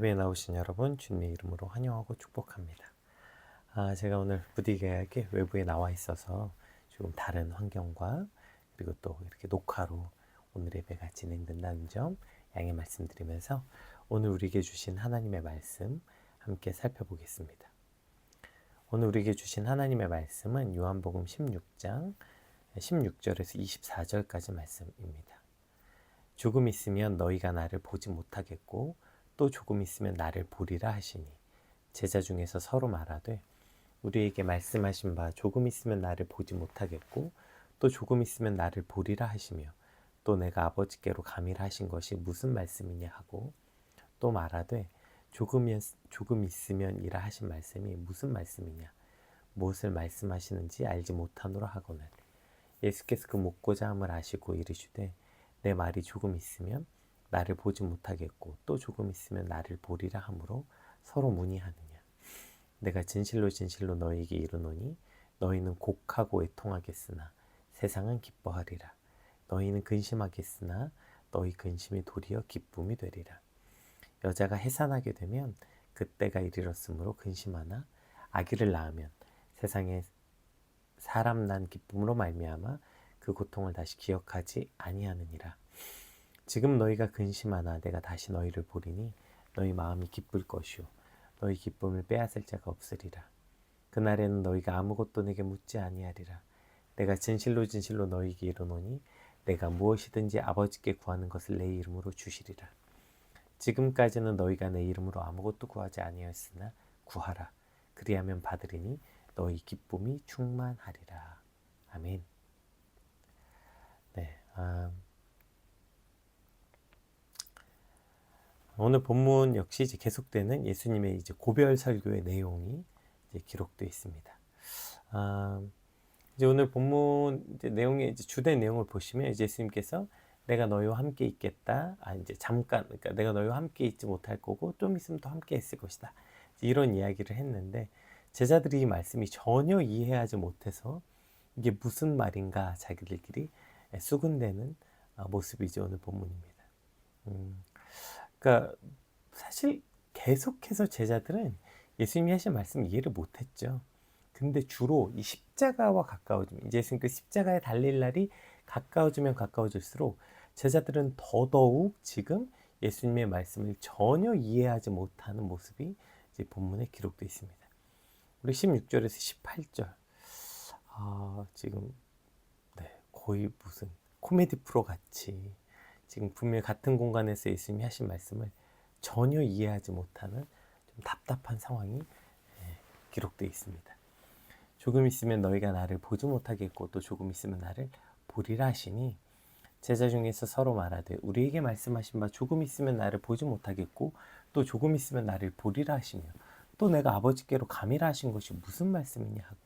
예배에 나오신 여러분 주님의 이름으로 환영하고 축복합니다. 제가 오늘 부디게하게 외부에 나와 있어서 조금 다른 환경과 그리고 또 이렇게 녹화로 오늘 예배가 진행된다는 점 양해 말씀드리면서 오늘 우리에게 주신 하나님의 말씀 함께 살펴보겠습니다. 오늘 우리에게 주신 하나님의 말씀은 요한복음 16장 16절에서 24절까지 말씀입니다. 조금 있으면 너희가 나를 보지 못하겠고 또 조금 있으면 나를 보리라 하시니 제자 중에서 서로 말하되 우리에게 말씀하신 바 조금 있으면 나를 보지 못하겠고 또 조금 있으면 나를 보리라 하시며 또 내가 아버지께로 가미라 하신 것이 무슨 말씀이냐 하고 또 말하되 조금 있으면 이라 하신 말씀이 무슨 말씀이냐 무엇을 말씀하시는지 알지 못하노라 하거늘 예수께서 그 묻고자 함을 아시고 이르시되 내 말이 조금 있으면 나를 보지 못하겠고 또 조금 있으면 나를 보리라 하므로 서로 문의하느냐. 내가 진실로 진실로 너희에게 이르노니 너희는 곡하고 애통하겠으나 세상은 기뻐하리라. 너희는 근심하겠으나 너희 근심이 도리어 기쁨이 되리라. 여자가 해산하게 되면 그때가 이르렀으므로 근심하나 아기를 낳으면 세상에 사람 난 기쁨으로 말미암아 그 고통을 다시 기억하지 아니하느니라. 지금 너희가 근심하나 내가 다시 너희를 보리니 너희 마음이 기쁠 것이요 너희 기쁨을 빼앗을 자가 없으리라. 그날에는 너희가 아무것도 내게 묻지 아니하리라. 내가 진실로 진실로 너희에게 이르노니 내가 무엇이든지 아버지께 구하는 것을 내 이름으로 주시리라. 지금까지는 너희가 내 이름으로 아무것도 구하지 아니하였으나 구하라. 그리하면 받으리니 너희 기쁨이 충만하리라. 아멘. 네. 오늘 본문 역시 이제 계속되는 예수님의 이제 고별 설교의 내용이 이제 기록되어 있습니다. 이제 오늘 본문 이제 내용의 이제 주된 내용을 보시면 이제 예수님께서 내가 너희와 함께 있겠다. 이제 잠깐, 그러니까 내가 너희와 함께 있지 못할 거고 좀 있으면 또 함께 있을 것이다. 이런 이야기를 했는데 제자들이 이 말씀이 전혀 이해하지 못해서 이게 무슨 말인가 자기들끼리 수군대는 모습이 이제 오늘 본문입니다. 그러니까 사실 계속해서 제자들은 예수님이 하신 말씀 이해를 못했죠. 근데 주로 이 십자가와 가까워지면 이제 예수님 그 십자가에 달릴 날이 가까워지면 가까워질수록 제자들은 더더욱 지금 예수님의 말씀을 전혀 이해하지 못하는 모습이 이제 본문에 기록되어 있습니다. 우리 16절에서 18절 지금 거의 무슨 코미디 프로 같이 지금 분명히 같은 공간에서 예수님이 하신 말씀을 전혀 이해하지 못하는 좀 답답한 상황이 기록되어 있습니다. 조금 있으면 너희가 나를 보지 못하겠고 또 조금 있으면 나를 보리라 하시니 제자 중에서 서로 말하되 우리에게 말씀하신 바 조금 있으면 나를 보지 못하겠고 또 조금 있으면 나를 보리라 하시며 또 내가 아버지께로 가미라 하신 것이 무슨 말씀이냐 하고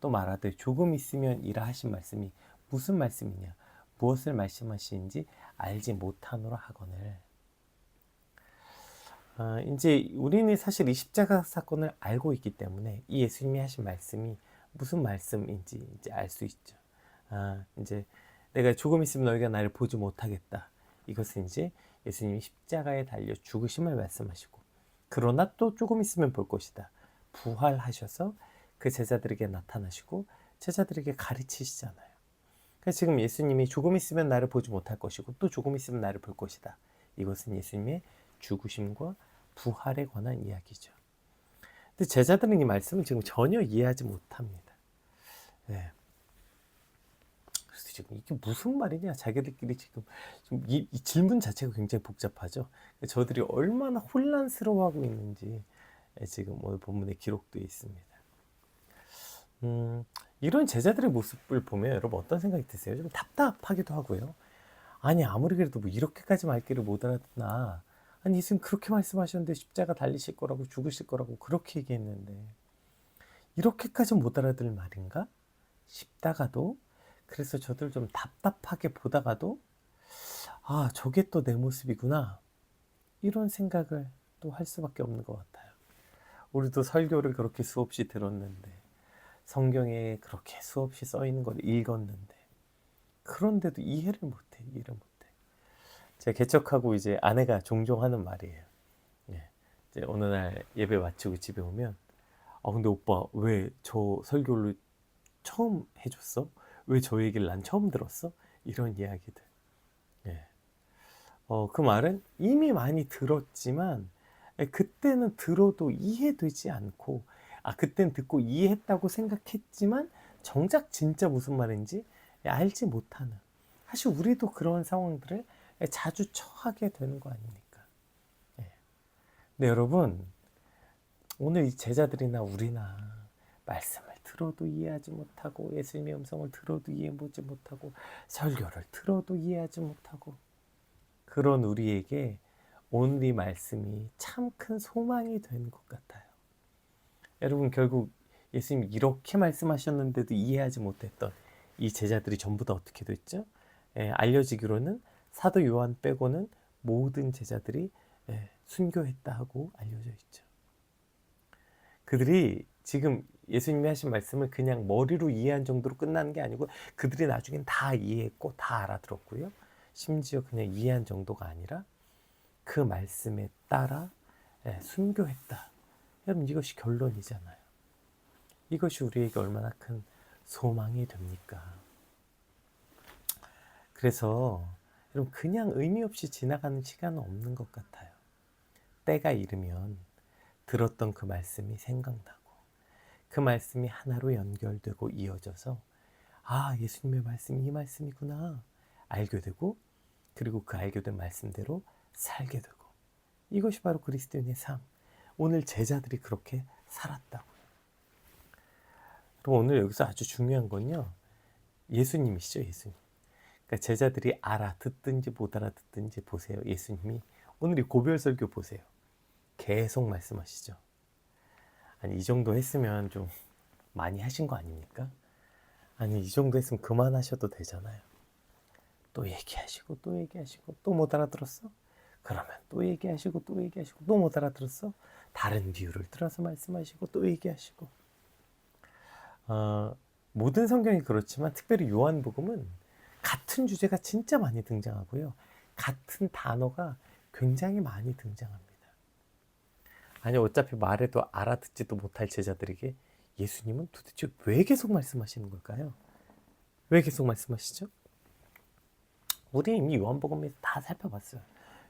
또 말하되 조금 있으면 이라 하신 말씀이 무슨 말씀이냐 무엇을 말씀하시는지 알지 못하노라 하거늘. 이제 우리는 사실 이 십자가 사건을 알고 있기 때문에 이 예수님이 하신 말씀이 무슨 말씀인지 이제 알 수 있죠. 이제 내가 조금 있으면 너희가 나를 보지 못하겠다. 이것은 이제 예수님이 십자가에 달려 죽으심을 말씀하시고 그러나 또 조금 있으면 볼 것이다. 부활하셔서 그 제자들에게 나타나시고 제자들에게 가르치시잖아요. 그래서 지금 예수님이 조금 있으면 나를 보지 못할 것이고 또 조금 있으면 나를 볼 것이다. 이것은 예수님의 죽으심과 부활에 관한 이야기죠. 근데 제자들은 이 말씀을 지금 전혀 이해하지 못합니다. 네. 그래서 지금 이게 무슨 말이냐? 자기들끼리 지금 이 질문 자체가 굉장히 복잡하죠. 저들이 얼마나 혼란스러워하고 있는지 지금 오늘 본문에 기록되어 있습니다. 이런 제자들의 모습을 보면 여러분 어떤 생각이 드세요? 좀 답답하기도 하고요. 아니 아무리 그래도 뭐 이렇게까지 말귀를 못 알아듣나. 아니 예수님 그렇게 말씀하셨는데 십자가 달리실 거라고 죽으실 거라고 그렇게 얘기했는데 이렇게까지 못 알아들 말인가 싶다가도 그래서 저들 좀 답답하게 보다가도 저게 또 내 모습이구나 이런 생각을 또 할 수밖에 없는 것 같아요. 우리도 설교를 그렇게 수없이 들었는데 성경에 그렇게 수없이 써 있는 걸 읽었는데 그런데도 이해를 못해. 제가 개척하고 이제 아내가 종종 하는 말이에요. 이제 어느 날 예배 마치고 집에 오면 근데 오빠 왜 저 설교를 처음 해줬어? 왜 저 얘기를 난 처음 들었어? 이런 이야기들. 예. 그 말은 이미 많이 들었지만 그때는 들어도 이해되지 않고 그땐 듣고 이해했다고 생각했지만 정작 진짜 무슨 말인지 알지 못하는, 사실 우리도 그런 상황들을 자주 처하게 되는 거 아닙니까? 예. 근데 여러분, 오늘 이 제자들이나 우리나 말씀을 들어도 이해하지 못하고 예수님의 음성을 들어도 이해하지 못하고 설교를 들어도 이해하지 못하고 그런 우리에게 오늘 이 말씀이 참 큰 소망이 되는 것 같아요. 여러분, 결국 예수님이 이렇게 말씀하셨는데도 이해하지 못했던 이 제자들이 전부 다 어떻게 됐죠? 알려지기로는 사도 요한 빼고는 모든 제자들이 순교했다 하고 알려져 있죠. 그들이 지금 예수님이 하신 말씀을 그냥 머리로 이해한 정도로 끝나는 게 아니고 그들이 나중엔 다 이해했고 다 알아들었고요. 심지어 그냥 이해한 정도가 아니라 그 말씀에 따라 순교했다. 여러분, 이것이 결론이잖아요. 이것이 우리에게 얼마나 큰 소망이 됩니까? 그래서 여러분, 그냥 의미 없이 지나가는 시간은 없는 것 같아요. 때가 이르면 들었던 그 말씀이 생각나고 그 말씀이 하나로 연결되고 이어져서 예수님의 말씀이 이 말씀이구나 알게 되고, 그리고 그 알게 된 말씀대로 살게 되고, 이것이 바로 그리스도인의 삶. 오늘 제자들이 그렇게 살았다고요. 그럼 오늘 여기서 아주 중요한 건요, 예수님이시죠. 예수님. 그러니까 제자들이 알아듣든지 못 알아듣든지 보세요. 예수님이 오늘 이 고별설교 보세요. 계속 말씀하시죠. 아니, 이 정도 했으면 좀 많이 하신 거 아닙니까? 아니, 이 정도 했으면 그만하셔도 되잖아요. 또 얘기하시고 또 얘기하시고 또 못 알아들었어? 그러면 또 얘기하시고 또 얘기하시고 또 못 알아들었어? 다른 비유를 들어서 말씀하시고 또 얘기하시고. 모든 성경이 그렇지만 특별히 요한복음은 같은 주제가 진짜 많이 등장하고요. 같은 단어가 굉장히 많이 등장합니다. 아니, 어차피 말해도 알아듣지도 못할 제자들에게 예수님은 도대체 왜 계속 말씀하시는 걸까요? 왜 계속 말씀하시죠? 우리 이미 요한복음에서 다 살펴봤어요.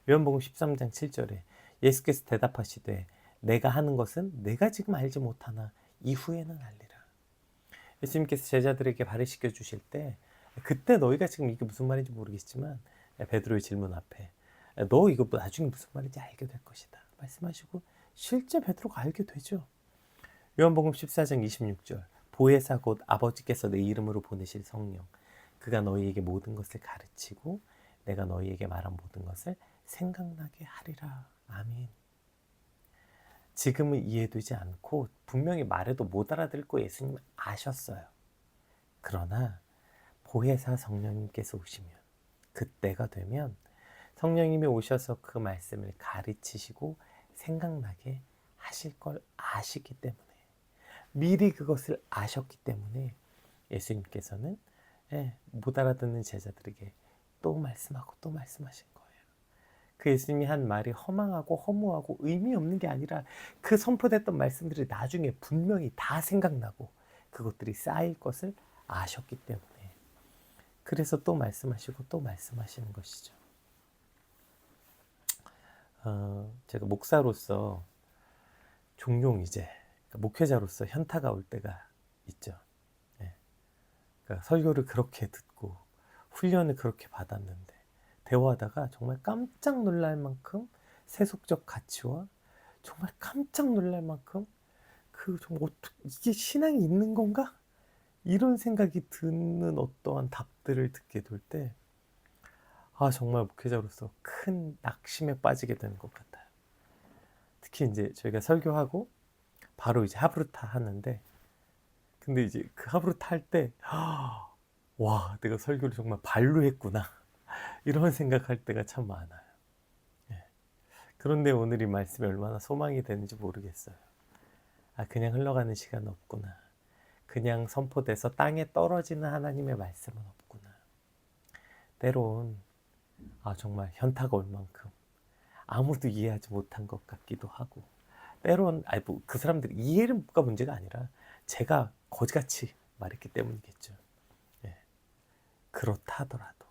요한복음 13장 7절에 예수께서 대답하시되 내가 하는 것은 내가 지금 알지 못하나 이후에는 알리라. 예수님께서 제자들에게 발을 주실 때 그때 너희가 지금 이게 무슨 말인지 모르겠지만 베드로의 질문 앞에 너 이거 나중에 무슨 말인지 알게 될 것이다 말씀하시고 실제 베드로가 알게 되죠. 요한복음 14장 26절 보혜사 곧 아버지께서 내 이름으로 보내실 성령 그가 너희에게 모든 것을 가르치고 내가 너희에게 말한 모든 것을 생각나게 하리라. 아멘. 지금은 이해되지 않고 분명히 말해도 못 알아들을 거 예수님 아셨어요. 그러나 보혜사 성령님께서 오시면, 그때가 되면 성령님이 오셔서 그 말씀을 가르치시고 생각나게 하실 걸 아시기 때문에, 미리 그것을 아셨기 때문에 예수님께서는 못 알아듣는 제자들에게 또 말씀하고 또 말씀하신 거예요. 그 예수님이 한 말이 허망하고 허무하고 의미 없는 게 아니라 그 선포됐던 말씀들이 나중에 분명히 다 생각나고 그것들이 쌓일 것을 아셨기 때문에 그래서 또 말씀하시고 또 말씀하시는 것이죠. 제가 목사로서 종종 이제 목회자로서 현타가 올 때가 있죠. 그러니까 설교를 그렇게 듣고 훈련을 그렇게 받았는데 대화하다가 정말 깜짝 놀랄 만큼 세속적 가치와 정말 깜짝 놀랄 만큼 정말 이게 신앙이 있는 건가? 이런 생각이 드는 어떠한 답들을 듣게 될 때 정말 목회자로서 큰 낙심에 빠지게 되는 것 같아요. 특히 이제 저희가 설교하고 바로 이제 하브루타 하는데, 근데 이제 그 하브루타 할 때 와, 내가 설교를 정말 발로 했구나 이런 생각할 때가 참 많아요. 그런데 오늘 이 말씀이 얼마나 소망이 되는지 모르겠어요. 그냥 흘러가는 시간은 없구나. 그냥 선포돼서 땅에 떨어지는 하나님의 말씀은 없구나. 때론 정말 현타가 올 만큼 아무도 이해하지 못한 것 같기도 하고 때론 그 사람들이 이해가 문제가 아니라 제가 거지같이 말했기 때문이겠죠. 예. 그렇다 하더라도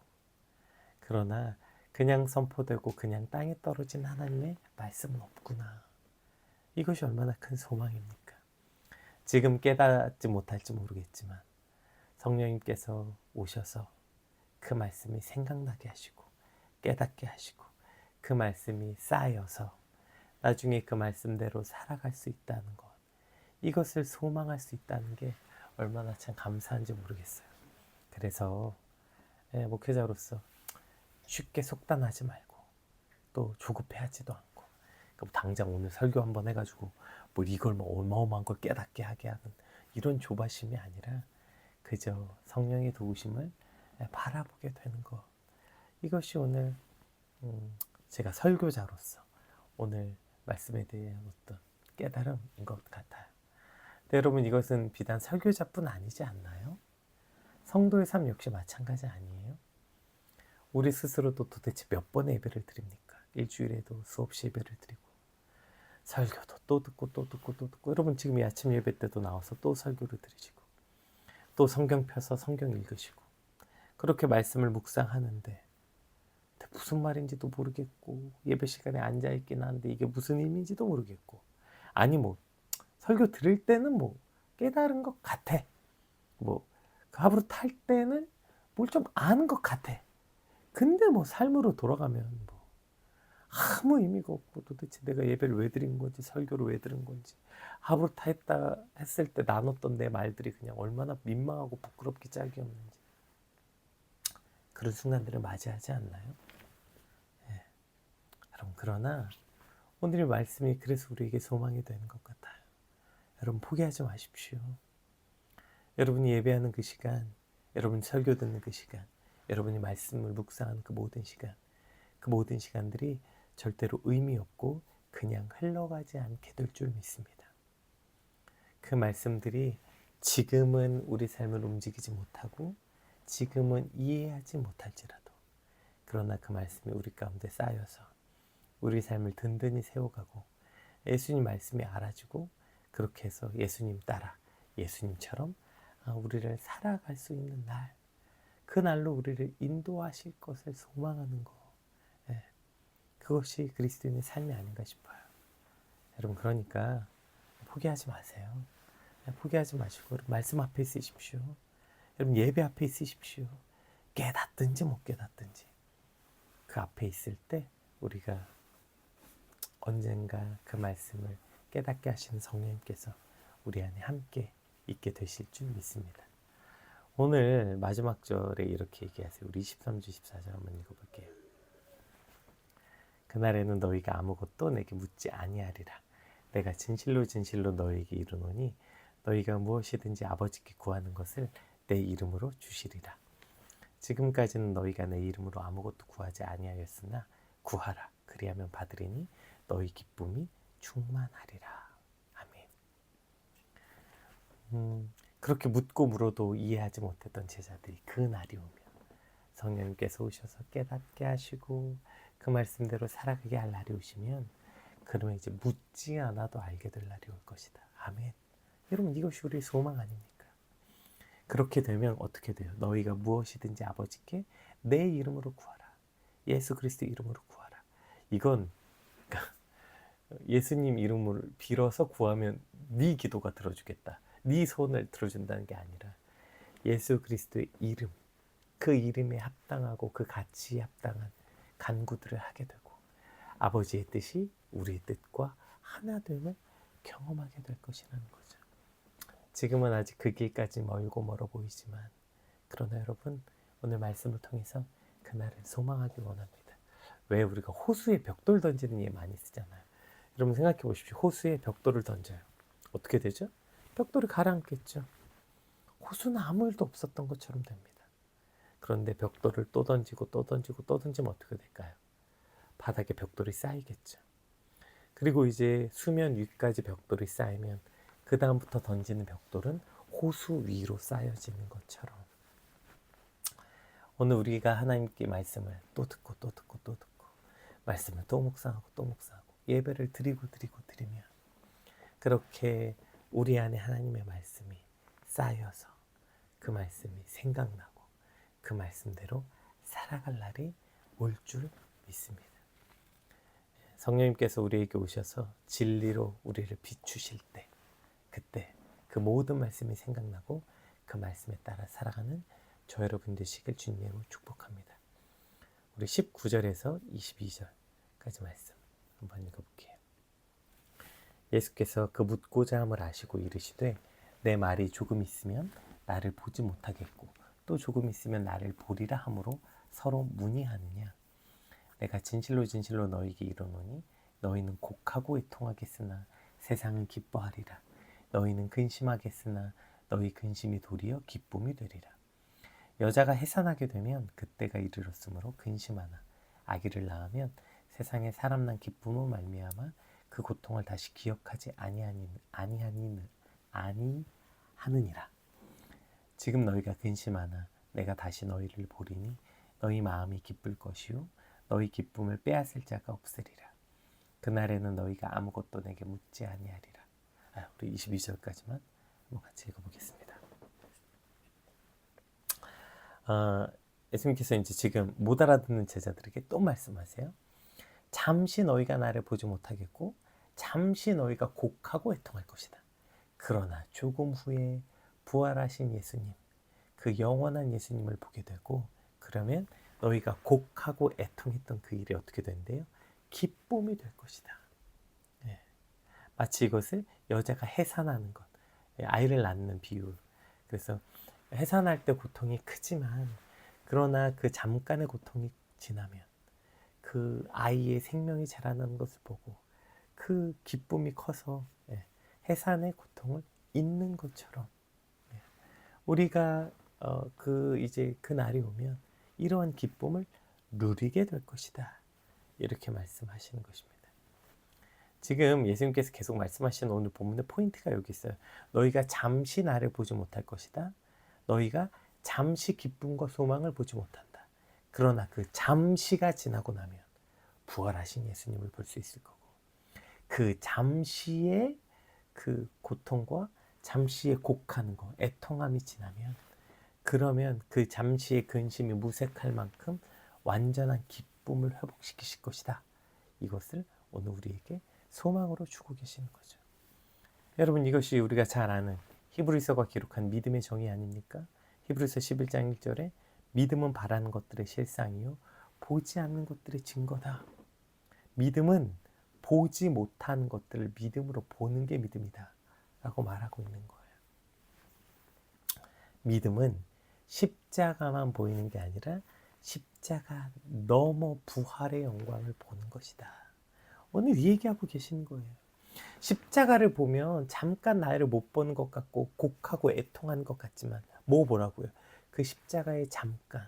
그러나 그냥 선포되고 그냥 땅에 떨어진 하나님의 말씀은 없구나. 이것이 얼마나 큰 소망입니까? 지금 깨닫지 못할지 모르겠지만 성령님께서 오셔서 그 말씀이 생각나게 하시고 깨닫게 하시고 그 말씀이 쌓여서 나중에 그 말씀대로 살아갈 수 있다는 것, 이것을 소망할 수 있다는 게 얼마나 참 감사한지 모르겠어요. 그래서 목회자로서 쉽게 속단하지 말고 또 조급해하지도 않고 당장 오늘 설교 한번 해가지고 이걸 어마어마한 걸 깨닫게 하게 하는 이런 조바심이 아니라 그저 성령의 도우심을 바라보게 되는 것, 이것이 오늘 제가 설교자로서 오늘 말씀에 대한 어떤 깨달음인 것 같아요. 근데 여러분, 이것은 비단 설교자뿐 아니지 않나요? 성도의 삶 역시 마찬가지 아니에요? 우리 스스로도 도대체 몇 번의 예배를 드립니까? 일주일에도 수없이 예배를 드리고 설교도 또 듣고 또 듣고 또 듣고, 여러분 지금 이 아침 예배 때도 나와서 또 설교를 들으시고 또 성경 펴서 성경 읽으시고 그렇게 말씀을 묵상하는데 무슨 말인지도 모르겠고 예배 시간에 앉아있긴 한데 이게 무슨 의미인지도 모르겠고, 아니 설교 들을 때는 깨달은 것 같아, 그 합으로 탈 때는 뭘 좀 아는 것 같아. 근데 삶으로 돌아가면 아무 의미가 없고 도대체 내가 예배를 왜 드린 건지 설교를 왜 들은 건지, 합으로 타했다 했을 때 나눴던 내 말들이 그냥 얼마나 민망하고 부끄럽기 짝이 없는지 그런 순간들을 맞이하지 않나요? 예. 여러분, 그러나 오늘의 말씀이 그래서 우리에게 소망이 되는 것 같아요. 여러분, 포기하지 마십시오. 여러분이 예배하는 그 시간, 여러분이 설교 듣는 그 시간, 여러분이 말씀을 묵상하는 그 모든 시간, 그 모든 시간들이 절대로 의미 없고 그냥 흘러가지 않게 될 줄 믿습니다. 그 말씀들이 지금은 우리 삶을 움직이지 못하고 지금은 이해하지 못할지라도, 그러나 그 말씀이 우리 가운데 쌓여서 우리 삶을 든든히 세워가고 예수님 말씀이 알아주고 그렇게 해서 예수님 따라 예수님처럼 우리를 살아갈 수 있는 날, 그 날로 우리를 인도하실 것을 소망하는 것, 그것이 그리스도인의 삶이 아닌가 싶어요. 여러분, 그러니까 포기하지 마세요. 포기하지 마시고 말씀 앞에 있으십시오. 여러분, 예배 앞에 있으십시오. 깨닫든지 못 깨닫든지 그 앞에 있을 때 우리가 언젠가 그 말씀을 깨닫게 하시는 성령님께서 우리 안에 함께 있게 되실 줄 믿습니다. 오늘 마지막 절에 이렇게 얘기하세요. 우리 23주 24절 한번 읽어볼게요. 그날에는 너희가 아무것도 내게 묻지 아니하리라. 내가 진실로 진실로 너희에게 이르노니 너희가 무엇이든지 아버지께 구하는 것을 내 이름으로 주시리라. 지금까지는 너희가 내 이름으로 아무것도 구하지 아니하였으나 구하라. 그리하면 받으리니 너희 기쁨이 충만하리라. 아멘. 그렇게 묻고 물어도 이해하지 못했던 제자들이 그 날이 오면 성령님께서 오셔서 깨닫게 하시고 그 말씀대로 살아가게 할 날이 오시면, 그러면 이제 묻지 않아도 알게 될 날이 올 것이다. 아멘. 여러분, 이것이 우리의 소망 아닙니까? 그렇게 되면 어떻게 돼요? 너희가 무엇이든지 아버지께 내 이름으로 구하라. 예수 그리스도 이름으로 구하라. 이건 예수님 이름을 빌어서 구하면 네 기도가 들어주겠다, 네 소원을 들어준다는 게 아니라 예수 그리스도의 이름, 그 이름에 합당하고 그 가치에 합당한 간구들을 하게 되고 아버지의 뜻이 우리의 뜻과 하나됨을 경험하게 될 것이라는 거죠. 지금은 아직 그 길까지 멀고 멀어 보이지만, 그러나 여러분, 오늘 말씀을 통해서 그날을 소망하기 원합니다. 왜 우리가 호수에 벽돌 던지는 예 많이 쓰잖아요. 여러분 생각해 보십시오. 호수에 벽돌을 던져요. 어떻게 되죠? 벽돌이 가라앉겠죠. 호수는 아무 일도 없었던 것처럼 됩니다. 그런데 벽돌을 또 던지고 또 던지고 또 던지면 어떻게 될까요? 바닥에 벽돌이 쌓이겠죠. 그리고 이제 수면 위까지 벽돌이 쌓이면 그 다음부터 던지는 벽돌은 호수 위로 쌓여지는 것처럼, 오늘 우리가 하나님께 말씀을 또 듣고 말씀을 또 묵상하고 예배를 드리고 드리면 그렇게 우리 안에 하나님의 말씀이 쌓여서 그 말씀이 생각나고 그 말씀대로 살아갈 날이 올 줄 믿습니다. 성령님께서 우리에게 오셔서 진리로 우리를 비추실 때, 그때 그 모든 말씀이 생각나고 그 말씀에 따라 살아가는 저 여러분 되시길 주님으로 축복합니다. 우리 19절에서 22절까지 말씀 한번 읽어볼게요. 예수께서 그 묻고자 함을 아시고 이르시되 내 말이 조금 있으면 나를 보지 못하겠고 또 조금 있으면 나를 보리라 함으로 서로 문의하느냐. 내가 진실로 진실로 너희에게 이르노니 너희는 곡하고 애통하겠으나 세상은 기뻐하리라. 너희는 근심하겠으나 너희 근심이 도리어 기쁨이 되리라. 여자가 해산하게 되면 그때가 이르렀으므로 근심하나 아기를 낳으면 세상에 사람 난 기쁨으로 말미암아 그 고통을 다시 기억하지 아니하느니라. 지금 너희가 근심하나 내가 다시 너희를 보리니 너희 마음이 기쁠 것이요 너희 기쁨을 빼앗을 자가 없으리라. 그날에는 너희가 아무것도 내게 묻지 아니하리라. 우리 22절까지만 한번 같이 읽어보겠습니다. 예수님께서 이제 지금 못 알아듣는 제자들에게 또 말씀하세요. 잠시 너희가 나를 보지 못하겠고 잠시 너희가 곡하고 애통할 것이다. 그러나 조금 후에 부활하신 예수님, 그 영원한 예수님을 보게 되고 그러면 너희가 곡하고 애통했던 그 일이 어떻게 된대요? 기쁨이 될 것이다. 네. 마치 이것을 여자가 해산하는 것, 아이를 낳는 비유. 그래서 해산할 때 고통이 크지만 그러나 그 잠깐의 고통이 지나면 그 아이의 생명이 자라나는 것을 보고 그 기쁨이 커서 해산의 고통을 잊는 것처럼 우리가 이제 그 날이 오면 이러한 기쁨을 누리게 될 것이다. 이렇게 말씀하시는 것입니다. 지금 예수님께서 계속 말씀하시는 오늘 본문의 포인트가 여기 있어요. 너희가 잠시 나를 보지 못할 것이다. 너희가 잠시 기쁨과 소망을 보지 못한다. 그러나 그 잠시가 지나고 나면 부활하신 예수님을 볼 수 있을 거고 그 잠시의 그 고통과 잠시의 곡하는 거, 애통함이 지나면 그러면 그 잠시의 근심이 무색할 만큼 완전한 기쁨을 회복시키실 것이다. 이것을 오늘 우리에게 소망으로 주고 계시는 거죠. 여러분 이것이 우리가 잘 아는 히브리서가 기록한 믿음의 정의 아닙니까? 히브리서 11장 1절에 믿음은 바라는 것들의 실상이요 보지 않는 것들의 증거다. 믿음은 보지 못한 것들을 믿음으로 보는 게 믿음이다 라고 말하고 있는 거예요. 믿음은 십자가만 보이는 게 아니라 십자가 넘어 부활의 영광을 보는 것이다. 오늘 이 얘기하고 계시는 거예요. 십자가를 보면 잠깐 나를 못 보는 것 같고 곡하고 애통하는 것 같지만 뭐라고요? 그 십자가의 잠깐,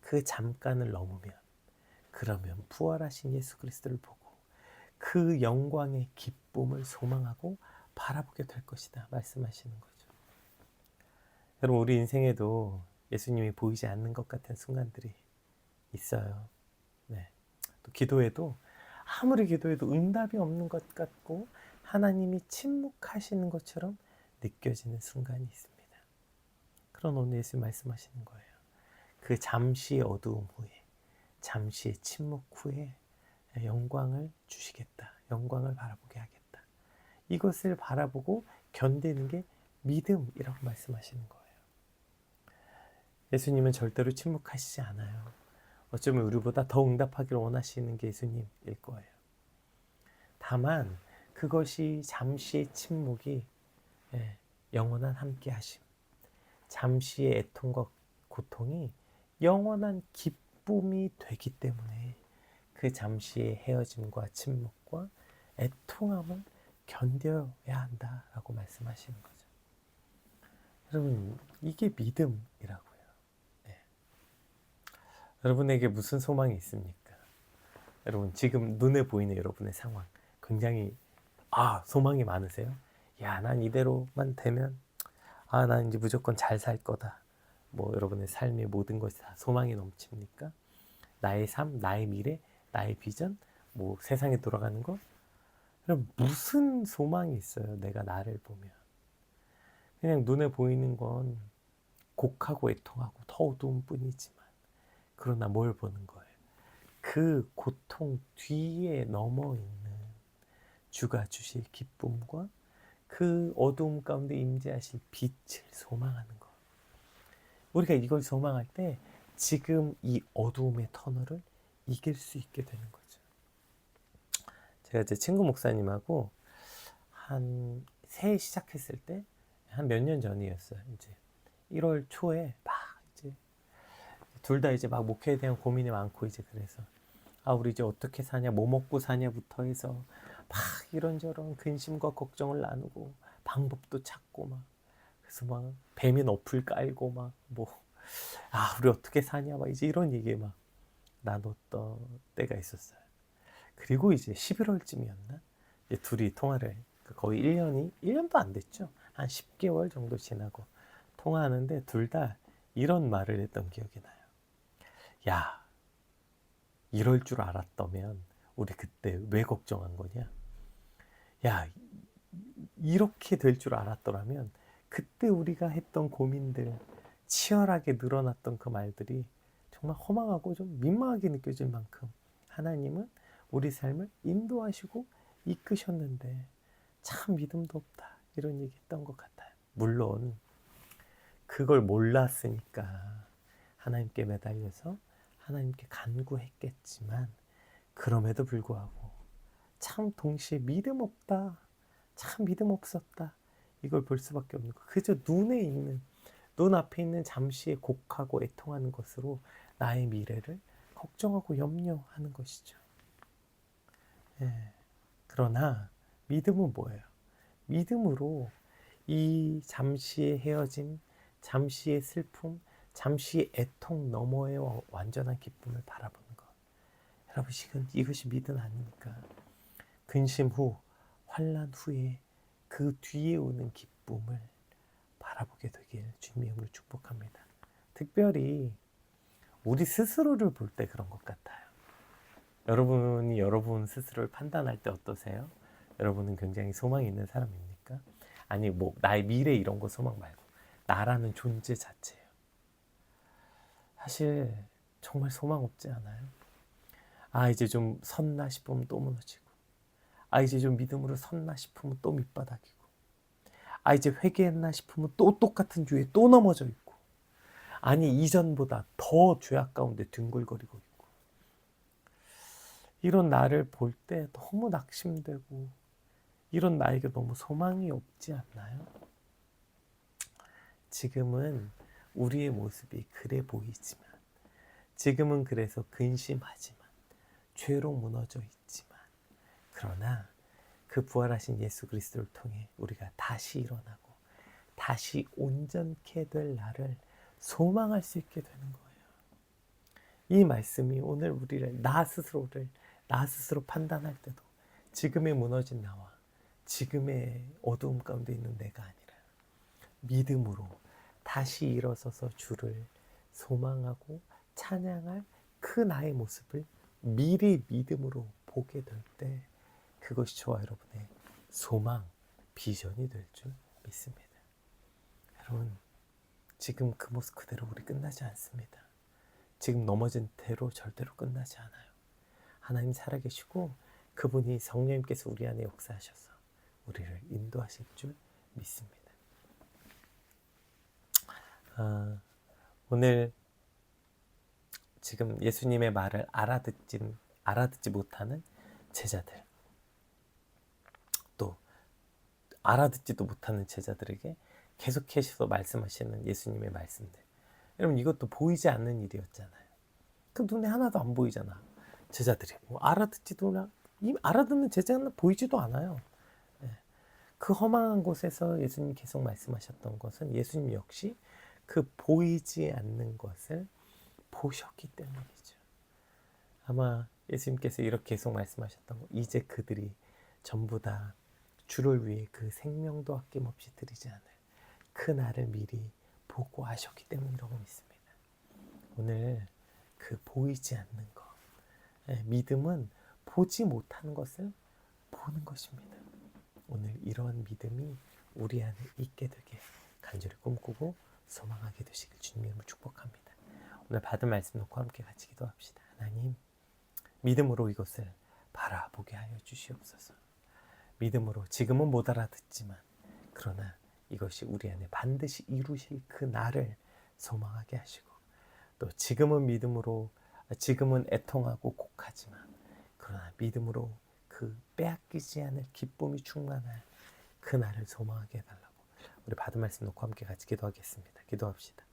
그 잠깐을 넘으면 그러면 부활하신 예수 그리스도를 보고 그 영광의 기쁨을 소망하고 바라보게 될 것이다 말씀하시는 거죠. 여러분 우리 인생에도 예수님이 보이지 않는 것 같은 순간들이 있어요. 네. 또 기도해도 아무리 기도해도 응답이 없는 것 같고 하나님이 침묵하시는 것처럼 느껴지는 순간이 있습니다. 그런 오늘 예수님 말씀하시는 거예요. 그 잠시의 어두움 후에 잠시의 침묵 후에 영광을 주시겠다. 영광을 바라보게 하겠다. 이것을 바라보고 견디는 게 믿음이라고 말씀하시는 거예요. 예수님은 절대로 침묵하시지 않아요. 어쩌면 우리보다 더 응답하기를 원하시는 게 예수님일 거예요. 다만 그것이 잠시의 침묵이 영원한 함께하심, 잠시의 애통과 고통이 영원한 기쁨이 되기 때문에 그 잠시의 헤어짐과 침묵과 애통함을 견뎌야 한다라고 말씀하시는 거죠. 여러분 이게 믿음이라고요. 여러분에게 무슨 소망이 있습니까? 여러분 지금 눈에 보이는 여러분의 상황 굉장히 소망이 많으세요? 난 이대로만 되면 난 이제 무조건 잘 살 거다. 여러분의 삶의 모든 것이 다 소망이 넘칩니까? 나의 삶, 나의 미래, 나의 비전, 세상에 돌아가는 것 그럼 무슨 소망이 있어요? 내가 나를 보면 그냥 눈에 보이는 건 곡하고 애통하고 더 어두운 뿐이지만, 그러나 뭘 보는 거예요? 그 고통 뒤에 넘어 있는 주가 주실 기쁨과 그 어두움 가운데 임재하실 빛을 소망하는 거. 우리가 이걸 소망할 때 지금 이 어두움의 터널을 이길 수 있게 되는 거죠. 제가 제 친구 목사님하고 한 새해 시작했을 때 한 몇 년 전이었어요. 이제 1월 초에 막 이제 둘 다 이제 막 목회에 대한 고민이 많고, 이제 그래서 우리 이제 어떻게 사냐, 뭐 먹고 사냐부터 해서 막 이런저런 근심과 걱정을 나누고 방법도 찾고 막, 그래서 막 배민 어플 깔고 막 뭐 우리 어떻게 사냐 막 이제 이런 얘기 막 나눴던 때가 있었어요. 그리고 이제 11월쯤이었나? 이제 둘이 통화를, 거의 1년도 안 됐죠. 한 10개월 정도 지나고 통화하는데 둘 다 이런 말을 했던 기억이 나요. 야, 이럴 줄 알았다면 우리 그때 왜 걱정한 거냐? 야, 이렇게 될 줄 알았더라면 그때 우리가 했던 고민들, 치열하게 늘어났던 그 말들이 정말 허망하고 좀 민망하게 느껴질 만큼 하나님은 우리 삶을 인도하시고 이끄셨는데 참 믿음도 없다, 이런 얘기 했던 것 같아요. 물론 그걸 몰랐으니까 하나님께 매달려서 하나님께 간구했겠지만, 그럼에도 불구하고 참 동시에 믿음 없다, 참 믿음 없었다, 이걸 볼 수밖에 없는 거. 그저 눈 앞에 있는 잠시의 곡하고 애통하는 것으로 나의 미래를 걱정하고 염려하는 것이죠. 그러나 믿음은 뭐예요? 믿음으로 이 잠시의 헤어짐, 잠시의 슬픔, 잠시의 애통 너머의 완전한 기쁨을 바라보는 것. 여러분, 이것이 믿음 아닙니까? 근심 후, 환난 후에 그 뒤에 오는 기쁨을 바라보게 되길 주님의 이름으로 축복합니다. 특별히 우리 스스로를 볼 때 그런 것 같아요. 여러분이 여러분 스스로를 판단할 때 어떠세요? 여러분은 굉장히 소망이 있는 사람입니까? 아니 뭐 나의 미래 이런 거 소망 말고 나라는 존재 자체예요. 사실 정말 소망 없지 않아요? 이제 좀 섰나 싶으면 또 무너지고, 이제 좀 믿음으로 섰나 싶으면 또 밑바닥이고, 이제 회개했나 싶으면 또 똑같은 죄에 또 넘어져 있고, 아니 이전보다 더 죄악 가운데 뒹굴거리고 있고, 이런 나를 볼 때 너무 낙심되고, 이런 나에게 너무 소망이 없지 않나요? 지금은 우리의 모습이 그래 보이지만, 지금은 그래서 근심하지만, 죄로 무너져 있지만, 그러나 그 부활하신 예수 그리스도를 통해 우리가 다시 일어나고 다시 온전케 될 날을 소망할 수 있게 되는 거예요. 이 말씀이 오늘 우리를, 나 스스로 판단할 때도 지금의 무너진 나와 지금의 어두움 가운데 있는 내가 아니라 믿음으로 다시 일어서서 주를 소망하고 찬양할 그 나의 모습을 미리 믿음으로 보게 될 때, 그것이 저와 여러분의 소망, 비전이 될 줄 믿습니다. 여러분, 지금 그 모습 그대로 우리 끝나지 않습니다. 지금 넘어진 대로 절대로 끝나지 않아요. 하나님 살아계시고 그분이 성령님께서 우리 안에 역사하셔서 우리를 인도하실 줄 믿습니다. 오늘 지금 예수님의 말을 알아듣지 못하는 제자들, 또 알아듣지도 못하는 제자들에게 계속해서 말씀하시는 예수님의 말씀들, 여러분 이것도 보이지 않는 일이었잖아요. 그 눈에 하나도 안 보이잖아. 제자들이 뭐 알아듣는 제자는 보이지도 않아요. 그 허망한 곳에서 예수님이 계속 말씀하셨던 것은 예수님 역시 그 보이지 않는 것을 보셨기 때문이죠. 아마 예수님께서 이렇게 계속 말씀하셨던 거, 이제 그들이 전부 다 주를 위해 그 생명도 아낌없이 드리지 않을 그 날을 미리 보고 하셨기 때문이라고 믿습니다. 오늘 그 보이지 않는 것, 믿음은 보지 못하는 것을 오는 것입니다. 오늘 이러한 믿음이 우리 안에 있게 되게 간절히 꿈꾸고 소망하게 되시길 주님 이름으로 축복합니다. 오늘 받은 말씀 놓고 함께 같이 기도합시다. 하나님, 믿음으로 이것을 바라보게 하여 주시옵소서. 믿음으로 지금은 못 알아듣지만 그러나 이것이 우리 안에 반드시 이루실 그 날을 소망하게 하시고, 또 지금은 믿음으로, 지금은 애통하고 곡하지만 그러나 믿음으로 그 빼앗기지 않을 기쁨이 충만할 그 날을 소망하게 해달라고 우리 받은 말씀 놓고 함께 같이 기도하겠습니다. 기도합시다.